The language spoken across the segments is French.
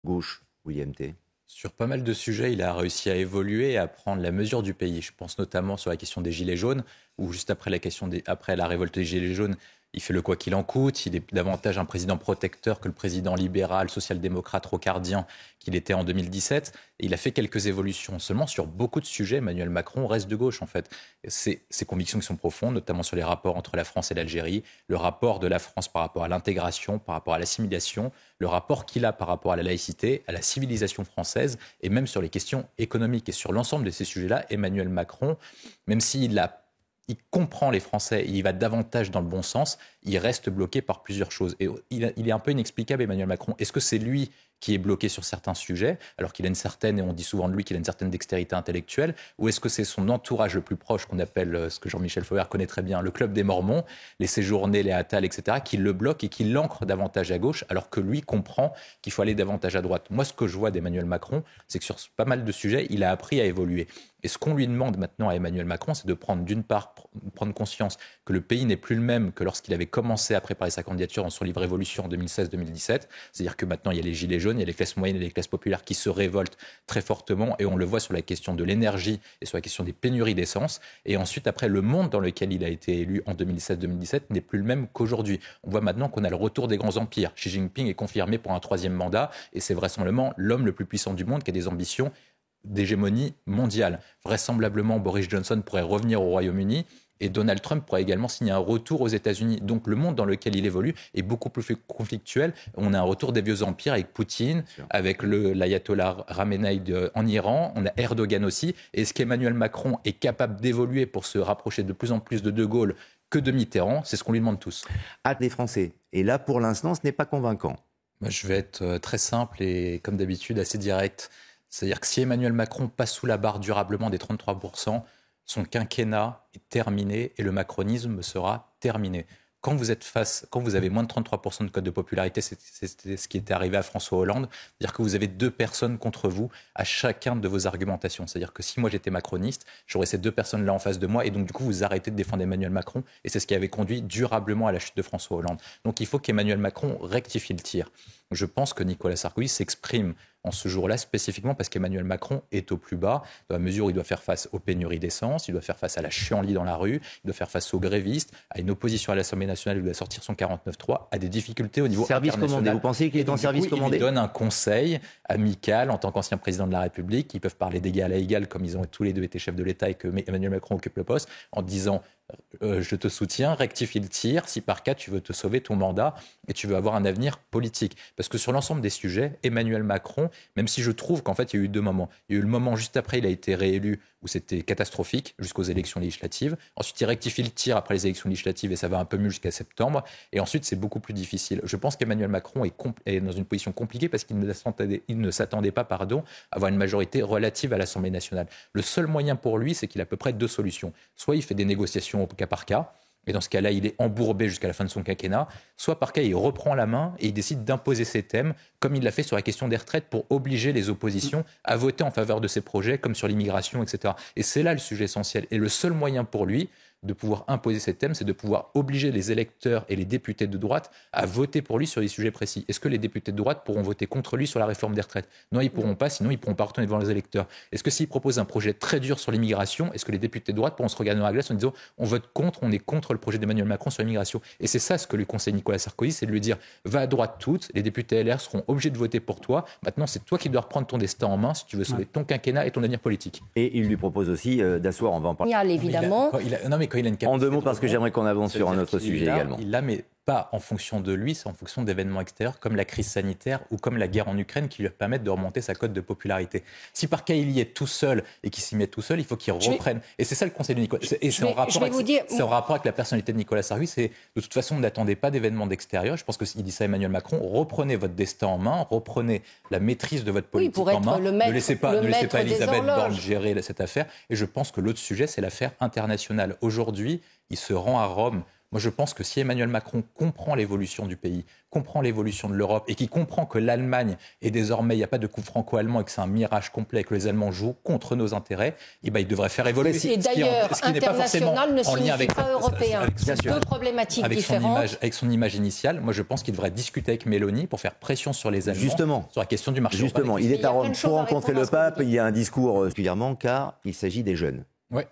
gauche, William T. Sur pas mal de sujets, il a réussi à évoluer et à prendre la mesure du pays. Je pense notamment sur la question des Gilets jaunes, où juste après après la révolte des Gilets jaunes, il fait le quoi qu'il en coûte. Il est davantage un président protecteur que le président libéral, social-démocrate, rocardien qu'il était en 2017. Et il a fait quelques évolutions. Seulement, sur beaucoup de sujets, Emmanuel Macron reste de gauche, en fait. Ses convictions qui sont profondes, notamment sur les rapports entre la France et l'Algérie, le rapport de la France par rapport à l'intégration, par rapport à l'assimilation, le rapport qu'il a par rapport à la laïcité, à la civilisation française, et même sur les questions économiques. Et sur l'ensemble de ces sujets-là, Emmanuel Macron, même il comprend les Français et il va davantage dans le bon sens, il reste bloqué par plusieurs choses. Et il est un peu inexplicable, Emmanuel Macron. Est-ce que c'est lui qui est bloqué sur certains sujets, alors qu'il a une certaine, et on dit souvent de lui qu'il a une certaine dextérité intellectuelle, ou est-ce que c'est son entourage le plus proche, qu'on appelle, ce que Jean-Michel Fauvergue connaît très bien, le club des Mormons, les Séjourné, les Attal, etc., qui le bloquent et qui l'ancrent davantage à gauche, alors que lui comprend qu'il faut aller davantage à droite. Moi, ce que je vois d'Emmanuel Macron, c'est que sur pas mal de sujets, il a appris à évoluer. Et ce qu'on lui demande maintenant à Emmanuel Macron, c'est de d'une part, prendre conscience que le pays n'est plus le même que lorsqu'il avait commencé à préparer sa candidature dans son livre Révolution en 2016-2017. C'est-à-dire que maintenant, il y a les gilets jaunes, il y a les classes moyennes et les classes populaires qui se révoltent très fortement. Et on le voit sur la question de l'énergie et sur la question des pénuries d'essence. Et ensuite, après, le monde dans lequel il a été élu en 2016-2017 n'est plus le même qu'aujourd'hui. On voit maintenant qu'on a le retour des grands empires. Xi Jinping est confirmé pour un 3e mandat. Et c'est vraisemblablement l'homme le plus puissant du monde qui a des ambitions d'hégémonie mondiale. Vraisemblablement, Boris Johnson pourrait revenir au Royaume-Uni et Donald Trump pourrait également signer un retour aux États-Unis. Donc le monde dans lequel il évolue est beaucoup plus conflictuel. On a un retour des vieux empires avec Poutine, avec l'ayatollah Khamenei en Iran, on a Erdogan aussi. Et est-ce qu'Emmanuel Macron est capable d'évoluer pour se rapprocher de plus en plus de De Gaulle que de Mitterrand? C'est ce qu'on lui demande tous. Hâte des Français. Et là, pour l'instant, ce n'est pas convaincant. Moi, je vais être très simple et, comme d'habitude, assez direct. C'est-à-dire que si Emmanuel Macron passe sous la barre durablement des 33%, son quinquennat est terminé et le macronisme sera terminé. Quand vous avez moins de 33% de cote de popularité, c'est ce qui était arrivé à François Hollande, c'est-à-dire que vous avez 2 personnes contre vous à chacun de vos argumentations. C'est-à-dire que si moi j'étais macroniste, j'aurais ces 2 personnes-là en face de moi et donc du coup vous arrêtez de défendre Emmanuel Macron et c'est ce qui avait conduit durablement à la chute de François Hollande. Donc il faut qu'Emmanuel Macron rectifie le tir. Je pense que Nicolas Sarkozy s'exprime en ce jour-là spécifiquement parce qu'Emmanuel Macron est au plus bas, dans la mesure où il doit faire face aux pénuries d'essence, il doit faire face à la chienlit dans la rue, il doit faire face aux grévistes, à une opposition à l'Assemblée nationale, il doit sortir son 49.3, à des difficultés au niveau service international. commandé. Vous pensez qu'il est en service commandé? Il donne un conseil amical en tant qu'ancien président de la République, qui peuvent parler d'égal à égal comme ils ont tous les deux été chefs de l'État et que Emmanuel Macron occupe le poste, en disant je te soutiens, rectifie le tir, si par cas tu veux te sauver ton mandat et tu veux avoir un avenir politique. Parce que sur l'ensemble des sujets, Emmanuel Macron, même si je trouve qu'en fait il y a eu 2 moments. Il y a eu le moment juste après, il a été réélu, où c'était catastrophique jusqu'aux élections législatives. Ensuite, il rectifie le tir après les élections législatives et ça va un peu mieux jusqu'à septembre. Et ensuite, c'est beaucoup plus difficile. Je pense qu'Emmanuel Macron est dans une position compliquée parce qu'il ne s'attendait pas à avoir une majorité relative à l'Assemblée nationale. Le seul moyen pour lui, c'est qu'il a à peu près 2 solutions. Soit il fait des négociations au cas par cas, et dans ce cas-là, il est embourbé jusqu'à la fin de son quinquennat. Soit par cas, il reprend la main et il décide d'imposer ses thèmes, comme il l'a fait sur la question des retraites, pour obliger les oppositions à voter en faveur de ses projets, comme sur l'immigration, etc. Et c'est là le sujet essentiel. Et le seul moyen pour lui de pouvoir imposer ces thèmes, c'est de pouvoir obliger les électeurs et les députés de droite à voter pour lui sur des sujets précis. Est-ce que les députés de droite pourront voter contre lui sur la réforme des retraites? Non, ils ne pourront pas, sinon ils ne pourront pas retourner devant les électeurs. Est-ce que s'il propose un projet très dur sur l'immigration, est-ce que les députés de droite pourront se regarder dans la glace en disant on vote contre, on est contre le projet d'Emmanuel Macron sur l'immigration? Et c'est ça ce que lui conseille Nicolas Sarkozy, c'est de lui dire va à droite toutes, les députés LR seront obligés de voter pour toi. Maintenant, c'est toi qui dois reprendre ton destin en main si tu veux sauver ton quinquennat et ton avenir politique. Et il lui propose aussi d'asseoir, on va en parler. Évidemment. En 2 mots, parce que j'aimerais qu'on avance sur un autre sujet également. Il l'a, mais pas en fonction de lui, c'est en fonction d'événements extérieurs comme la crise sanitaire ou comme la guerre en Ukraine qui lui permettent de remonter sa cote de popularité. Si par cas il y est tout seul et qu'il s'y met tout seul, il faut qu'il reprenne. Et c'est ça le conseil de Nicolas. Et c'est en rapport avec la personnalité de Nicolas Sarkozy. C'est de toute façon, n'attendez pas d'événements d'extérieur. Je pense qu'il dit ça à Emmanuel Macron. Reprenez votre destin en main, reprenez la maîtrise de votre politique en main. Ne laissez pas Elisabeth Borne gérer cette affaire. Et je pense que l'autre sujet, c'est l'affaire internationale. Aujourd'hui, il se rend à Rome. Moi, je pense que si Emmanuel Macron comprend l'évolution du pays, comprend l'évolution de l'Europe et qui comprend que l'Allemagne est désormais, il n'y a pas de coup franco-allemand et que c'est un mirage complet et que les Allemands jouent contre nos intérêts, il devrait faire évoluer. Et d'ailleurs, international ne signifie pas européen. C'est deux problématiques différentes. Avec son image initiale, moi je pense qu'il devrait discuter avec Mélanie pour faire pression sur les Allemands sur la question du marché. Justement, il est à Rome pour rencontrer le pape. Il y a un discours particulièrement car il s'agit des jeunes. Oui,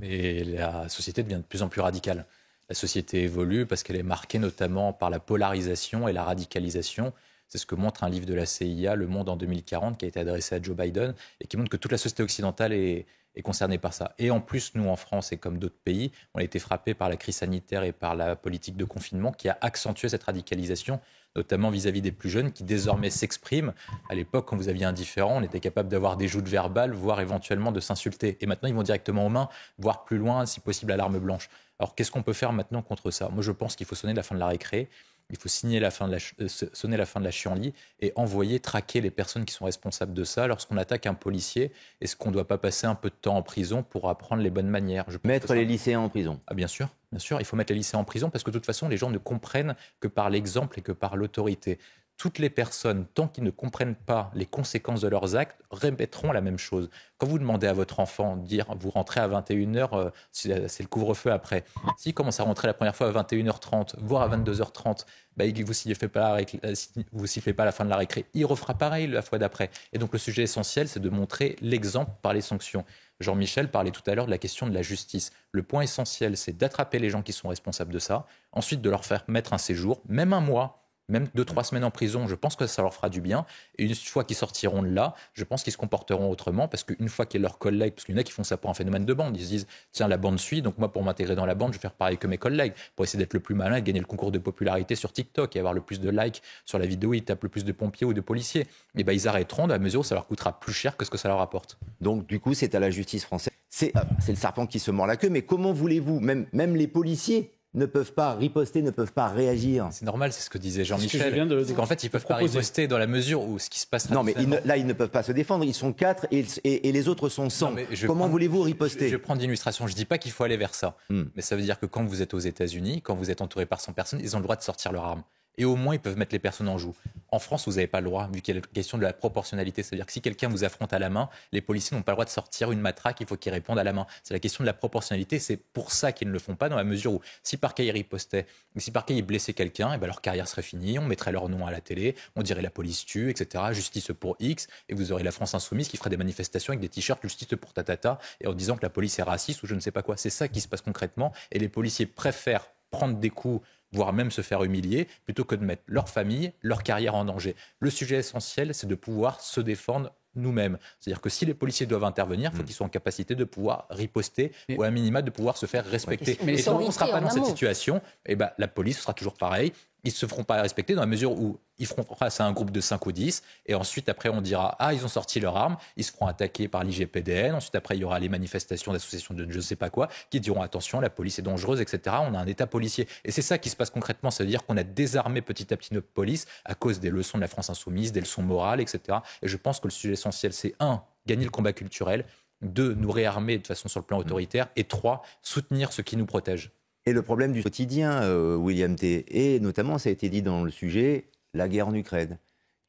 mais la société devient de plus en plus radicale. La société évolue parce qu'elle est marquée notamment par la polarisation et la radicalisation. C'est ce que montre un livre de la CIA, Le Monde en 2040, qui a été adressé à Joe Biden et qui montre que toute la société occidentale est concernée par ça. Et en plus, nous, en France et comme d'autres pays, on a été frappés par la crise sanitaire et par la politique de confinement qui a accentué cette radicalisation, notamment vis-à-vis des plus jeunes qui désormais s'expriment. À l'époque, quand vous aviez un différend, on était capable d'avoir des joutes verbales, voire éventuellement de s'insulter. Et maintenant, ils vont directement aux mains, voire plus loin, si possible à l'arme blanche. Alors, qu'est-ce qu'on peut faire maintenant contre ça ? Moi, je pense qu'il faut sonner la fin de la récré. Il faut sonner la fin de la chienlit et traquer les personnes qui sont responsables de ça. Lorsqu'on attaque un policier, est-ce qu'on ne doit pas passer un peu de temps en prison pour apprendre les bonnes manières ? Mettre les lycéens en prison. Ah, bien sûr, il faut mettre les lycéens en prison parce que de toute façon, les gens ne comprennent que par l'exemple et que par l'autorité. Toutes les personnes, tant qu'ils ne comprennent pas les conséquences de leurs actes, répéteront la même chose. Quand vous demandez à votre enfant de dire vous rentrez à 21h, c'est le couvre-feu après. S'il commence à rentrer la première fois à 21h30, voire à 22h30, vous ne sifflez pas la fin de la récré, il refera pareil la fois d'après. Et donc le sujet essentiel, c'est de montrer l'exemple par les sanctions. Jean-Michel parlait tout à l'heure de la question de la justice. Le point essentiel, c'est d'attraper les gens qui sont responsables de ça, ensuite de leur faire mettre un séjour, même un mois, même 2-3 semaines en prison, je pense que ça leur fera du bien. Et une fois qu'ils sortiront de là, je pense qu'ils se comporteront autrement parce qu'une fois qu'ils leurs collègues, parce qu'il y en a qui font ça pour un phénomène de bande, ils se disent tiens, la bande suit, donc moi pour m'intégrer dans la bande, je vais faire pareil que mes collègues pour essayer d'être le plus malin et de gagner le concours de popularité sur TikTok et avoir le plus de likes sur la vidéo, ils tapent le plus de pompiers ou de policiers. Et ils arrêteront dans la mesure où ça leur coûtera plus cher que ce que ça leur apporte. Donc du coup, c'est à la justice française. C'est le serpent qui se mord la queue, mais comment voulez-vous, même les policiers ne peuvent pas riposter, ne peuvent pas réagir. C'est normal, c'est ce que disait Jean-Michel. C'est qu'en fait, ils ne peuvent pas riposter dans la mesure où ce qui se passe... Non, mais là, ils ne peuvent pas se défendre. Ils sont 4 et les autres sont 100. Comment voulez-vous riposter ? Je vais prendre l'illustration. Je ne dis pas qu'il faut aller vers ça. Mais ça veut dire que quand vous êtes aux États-Unis, quand vous êtes entouré par 100 personnes, ils ont le droit de sortir leur arme. Et au moins, ils peuvent mettre les personnes en joue. En France, vous n'avez pas le droit, vu qu'il y a la question de la proportionnalité. C'est-à-dire que si quelqu'un vous affronte à la main, les policiers n'ont pas le droit de sortir une matraque, il faut qu'ils répondent à la main. C'est la question de la proportionnalité. C'est pour ça qu'ils ne le font pas, dans la mesure où, si par cas ils ripostaient, ou si par cas ils blessaient quelqu'un, leur carrière serait finie, on mettrait leur nom à la télé, on dirait la police tue, etc. Justice pour X, et vous aurez la France insoumise qui ferait des manifestations avec des t-shirts justice pour tatata, et en disant que la police est raciste ou je ne sais pas quoi. C'est ça qui se passe concrètement, et les policiers préfèrent prendre des coups, voire même se faire humilier, plutôt que de mettre leur famille, leur carrière en danger. Le sujet essentiel, c'est de pouvoir se défendre nous-mêmes. C'est-à-dire que si les policiers doivent intervenir, il faut qu'ils soient en capacité de pouvoir riposter ou à minima de pouvoir se faire respecter. Et tant qu'on ne sera pas dans cette situation, la police sera toujours pareil. Ils ne se feront pas respecter dans la mesure où ils feront face à un groupe de 5 ou 10 et ensuite après on dira ils ont sorti leurs armes, ils se feront attaquer par l'IGPN, ensuite après il y aura les manifestations d'associations de je ne sais pas quoi qui diront attention, la police est dangereuse, etc. On a un état policier et c'est ça qui se passe concrètement, ça veut dire qu'on a désarmé petit à petit notre police à cause des leçons de la France insoumise, des leçons morales, etc. Et je pense que le sujet essentiel c'est 1, gagner le combat culturel, 2, nous réarmer de façon sur le plan autoritaire et 3, soutenir ce qui nous protège. Et le problème du quotidien, William T. Et notamment, ça a été dit dans le sujet, la guerre en Ukraine,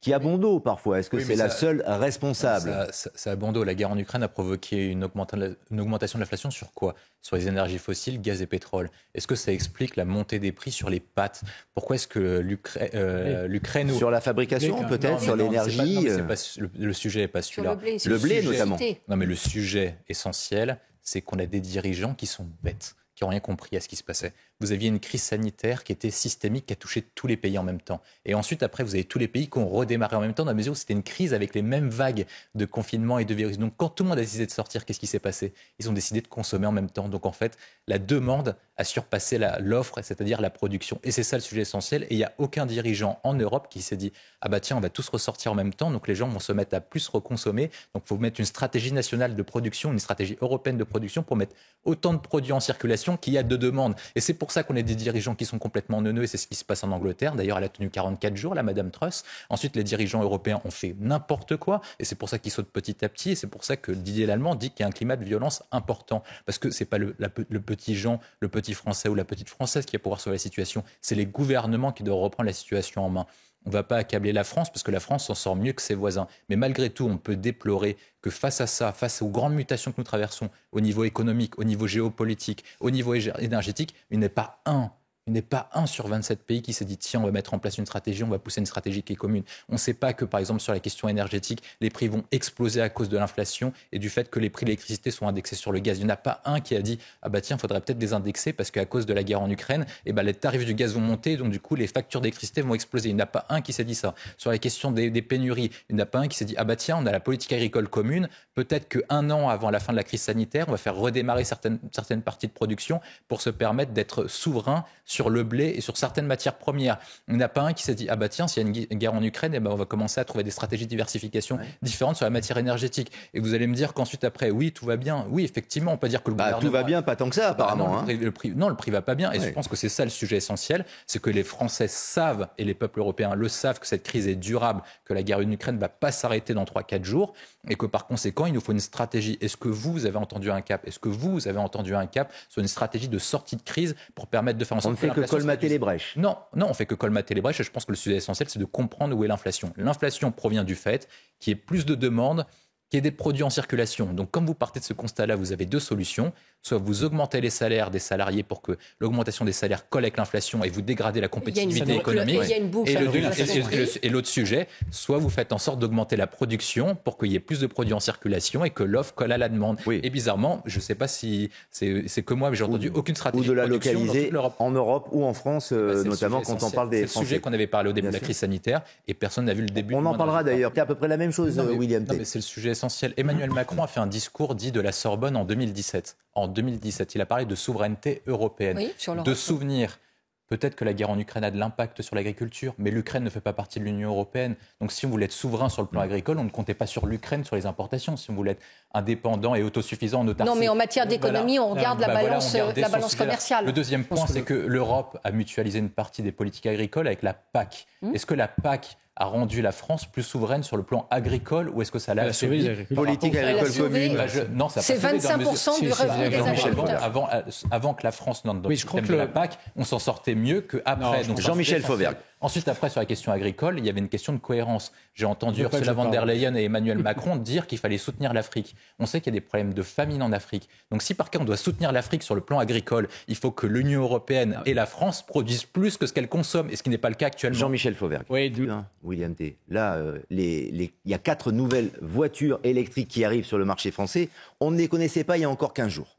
qui a bon dos parfois. Est-ce que c'est la seule responsable ? Ça a bon dos. La guerre en Ukraine a provoqué une augmentation de l'inflation sur quoi ? Sur les énergies fossiles, gaz et pétrole. Est-ce que ça explique la montée des prix sur les pâtes ? Pourquoi est-ce que l'Ukraine... Sur la fabrication, peut-être, sur l'énergie le sujet n'est pas celui-là. Le blé notamment. Non, mais le sujet essentiel, c'est qu'on a des dirigeants qui sont bêtes, qui n'ont rien compris à ce qui se passait. Vous aviez une crise sanitaire qui était systémique, qui a touché tous les pays en même temps. Et ensuite, après, vous avez tous les pays qui ont redémarré en même temps, dans la mesure où c'était une crise avec les mêmes vagues de confinement et de virus. Donc, quand tout le monde a décidé de sortir, qu'est-ce qui s'est passé ? Ils ont décidé de consommer en même temps. Donc, en fait, la demande a surpassé l'offre, c'est-à-dire la production. Et c'est ça le sujet essentiel. Et il n'y a aucun dirigeant en Europe qui s'est dit « Ah bah tiens, on va tous ressortir en même temps, donc les gens vont se mettre à plus reconsommer. Donc, il faut mettre une stratégie nationale de production, une stratégie européenne de production pour mettre autant de produits en circulation qu'il y a de demandes. » Et c'est pour ça qu'on a des dirigeants qui sont complètement neuneux, et c'est ce qui se passe en Angleterre. D'ailleurs, elle a tenu 44 jours, la Madame Truss. Ensuite, les dirigeants européens ont fait n'importe quoi, et c'est pour ça qu'ils sautent petit à petit, et c'est pour ça que Didier Lallemand dit qu'il y a un climat de violence important. Parce que c'est pas le petit Jean, le petit Français ou la petite Française qui va pouvoir sauver la situation, c'est les gouvernements qui doivent reprendre la situation en main. On ne va pas accabler la France parce que la France s'en sort mieux que ses voisins. Mais malgré tout, on peut déplorer que face à ça, face aux grandes mutations que nous traversons au niveau économique, au niveau géopolitique, au niveau énergétique, il n'est pas un sur 27 pays qui s'est dit tiens, on va mettre en place une stratégie, on va pousser une stratégie qui est commune. On ne sait pas que, par exemple, sur la question énergétique, les prix vont exploser à cause de l'inflation et du fait que les prix de l'électricité sont indexés sur le gaz. Il n'y en a pas un qui a dit ah bah tiens, il faudrait peut-être les indexer parce qu'à cause de la guerre en Ukraine, les tarifs du gaz vont monter, donc du coup, les factures d'électricité vont exploser. Il n'y en a pas un qui s'est dit ça. Sur la question des pénuries, il n'y en a pas un qui s'est dit ah bah tiens, on a la politique agricole commune, peut-être qu'un an avant la fin de la crise sanitaire, on va faire redémarrer certaines parties de production pour se permettre d'être souverain sur le blé et sur certaines matières premières. Il n'y en a pas un qui s'est dit ah bah tiens, s'il y a une guerre en Ukraine, on va commencer à trouver des stratégies de diversification différentes sur la matière énergétique. Et vous allez me dire qu'ensuite après, oui, tout va bien. Oui, effectivement, on peut dire que le gouvernement... Tout va bien, pas tant que ça, apparemment. Le prix va pas bien. Et je pense que c'est ça le sujet essentiel, c'est que les Français savent, et les peuples européens le savent, que cette crise est durable, que la guerre en Ukraine ne va pas s'arrêter dans 3-4 jours, et que par conséquent, il nous faut une stratégie. Est-ce que vous avez entendu un cap ? Est-ce que vous avez entendu un cap sur une stratégie de sortie de crise pour permettre de faire en sorte que l'inflation... colmater les brèches. Non, on fait que colmater les brèches, et je pense que le sujet essentiel, c'est de comprendre où est l'inflation. L'inflation provient du fait qu'il y ait plus de demandes, qu'il y ait des produits en circulation. Donc, comme vous partez de ce constat-là, vous avez deux solutions. Soit vous augmentez les salaires des salariés pour que l'augmentation des salaires colle avec l'inflation et vous dégradez la compétitivité économique. Et l'autre sujet, soit vous faites en sorte d'augmenter la production pour qu'il y ait plus de produits en circulation et que l'offre colle à la demande. Oui. Et bizarrement, je ne sais pas si c'est que moi, mais j'ai entendu aucune stratégie de production localiser en Europe ou en France, notamment quand on parle des Français. C'est le sujet qu'on avait parlé au début de la crise sanitaire et personne n'a vu le début. On en parlera d'ailleurs. C'est à peu près la même chose, William T. C'est le sujet essentiel. Emmanuel Macron a fait un discours dit de la Sorbonne en 2017. En 2017, il a parlé de souveraineté européenne, de souvenir. Peut-être que la guerre en Ukraine a de l'impact sur l'agriculture, mais l'Ukraine ne fait pas partie de l'Union européenne. Donc si on voulait être souverain sur le plan agricole, on ne comptait pas sur l'Ukraine, sur les importations. Si on voulait être indépendant et autosuffisant en autarcie. Non, mais en matière d'économie, on regarde la balance commerciale. Le deuxième point, c'est que l'Europe a mutualisé une partie des politiques agricoles avec la PAC. Est-ce que la PAC a rendu la France plus souveraine sur le plan agricole ou est-ce que ça l'a affaibli ? Politique agricole commune. Non, c'est 25% du revenu des agriculteurs. Avant que la France n'entre dans le système de la PAC, on s'en sortait mieux qu'après. Jean-Michel Fauvergue. Ensuite, après, sur la question agricole, il y avait une question de cohérence. J'ai entendu Ursula von der Leyen et Emmanuel Macron dire qu'il fallait soutenir l'Afrique. On sait qu'il y a des problèmes de famine en Afrique. Donc si par cas on doit soutenir l'Afrique sur le plan agricole, il faut que l'Union européenne et la France produisent plus que ce qu'elles consomment, et ce qui n'est pas le cas actuellement. Jean-Michel Fauvergue. Oui, William T. Là, il y a 4 nouvelles voitures électriques qui arrivent sur le marché français. On ne les connaissait pas il y a encore 15 jours.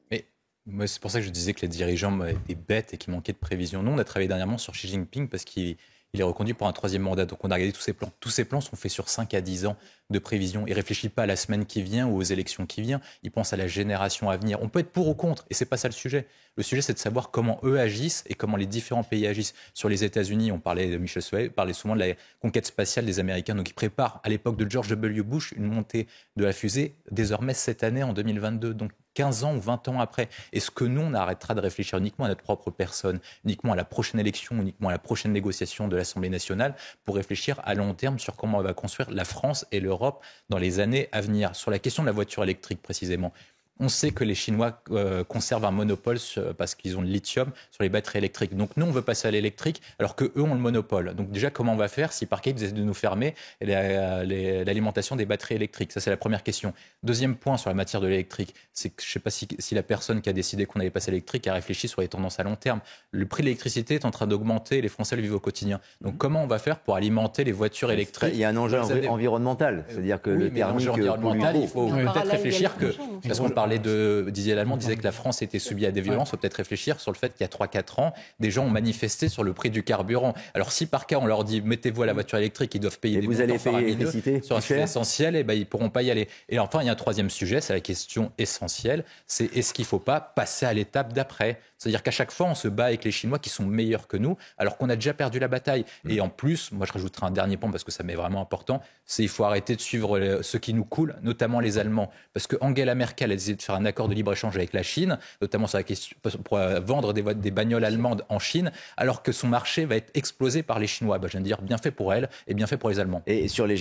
Mais c'est pour ça que je disais que les dirigeants étaient bêtes et qu'ils manquaient de prévision. Nous, on a travaillé dernièrement sur Xi Jinping parce qu'il est reconduit pour un 3e mandat. Donc on a regardé tous ces plans. Tous ces plans sont faits sur 5 à 10 ans de prévision. Il ne réfléchit pas à la semaine qui vient ou aux élections qui viennent. Il pense à la génération à venir. On peut être pour ou contre, et ce n'est pas ça le sujet. Le sujet, c'est de savoir comment eux agissent et comment les différents pays agissent. Sur les États-Unis, on parlait de Michel Souet, parlait souvent de la conquête spatiale des Américains. Donc ils préparent, à l'époque de George W. Bush, une montée de la fusée, désormais cette année, en 2022. Donc 15 ans ou 20 ans après. Est-ce que nous, on arrêtera de réfléchir uniquement à notre propre personne, uniquement à la prochaine élection, uniquement à la prochaine négociation de l'Assemblée nationale, pour réfléchir à long terme sur comment on va construire la France et l'Europe dans les années à venir ? Sur la question de la voiture électrique, précisément, on sait que les Chinois conservent un monopole parce qu'ils ont le lithium sur les batteries électriques. Donc nous, on veut passer à l'électrique alors qu'eux ont le monopole. Donc déjà, comment on va faire si par cas ils essaient de nous fermer l'alimentation des batteries électriques ? Ça, c'est la première question. Deuxième point sur la matière de l'électrique, c'est que je ne sais pas si la personne qui a décidé qu'on allait passer à l'électrique a réfléchi sur les tendances à long terme. Le prix de l'électricité est en train d'augmenter, les Français le vivent au quotidien. Donc comment on va faire pour alimenter les voitures électriques ? Il y a un enjeu environnemental, c'est-à-dire que le thermique environnemental, il faut peut-être réfléchir que... Parce qu'on parlait Didier Lallemand disait que la France était subie à des violences. Il faut peut-être réfléchir sur le fait qu'il y a 3-4 ans, des gens ont manifesté sur le prix du carburant. Alors si par cas on leur dit mettez-vous à la voiture électrique, ils doivent payer des montants faramineux sur un sujet essentiel, et ils ne pourront pas y aller. Et enfin, il y a un 3e sujet, c'est la question essentielle, c'est est-ce qu'il ne faut pas passer à l'étape d'après ? C'est-à-dire qu'à chaque fois, on se bat avec les Chinois qui sont meilleurs que nous, alors qu'on a déjà perdu la bataille. Et en plus, moi je rajouterai un dernier point parce que ça m'est vraiment important, c'est qu'il faut arrêter de suivre ceux qui nous coulent, notamment les Allemands. Parce que Angela Merkel, elle disait décidé de faire un accord de libre-échange avec la Chine, notamment sur la question, pour vendre des bagnoles allemandes en Chine, alors que son marché va être explosé par les Chinois. Je viens de dire bien fait pour elle et bien fait pour les Allemands. Et sur les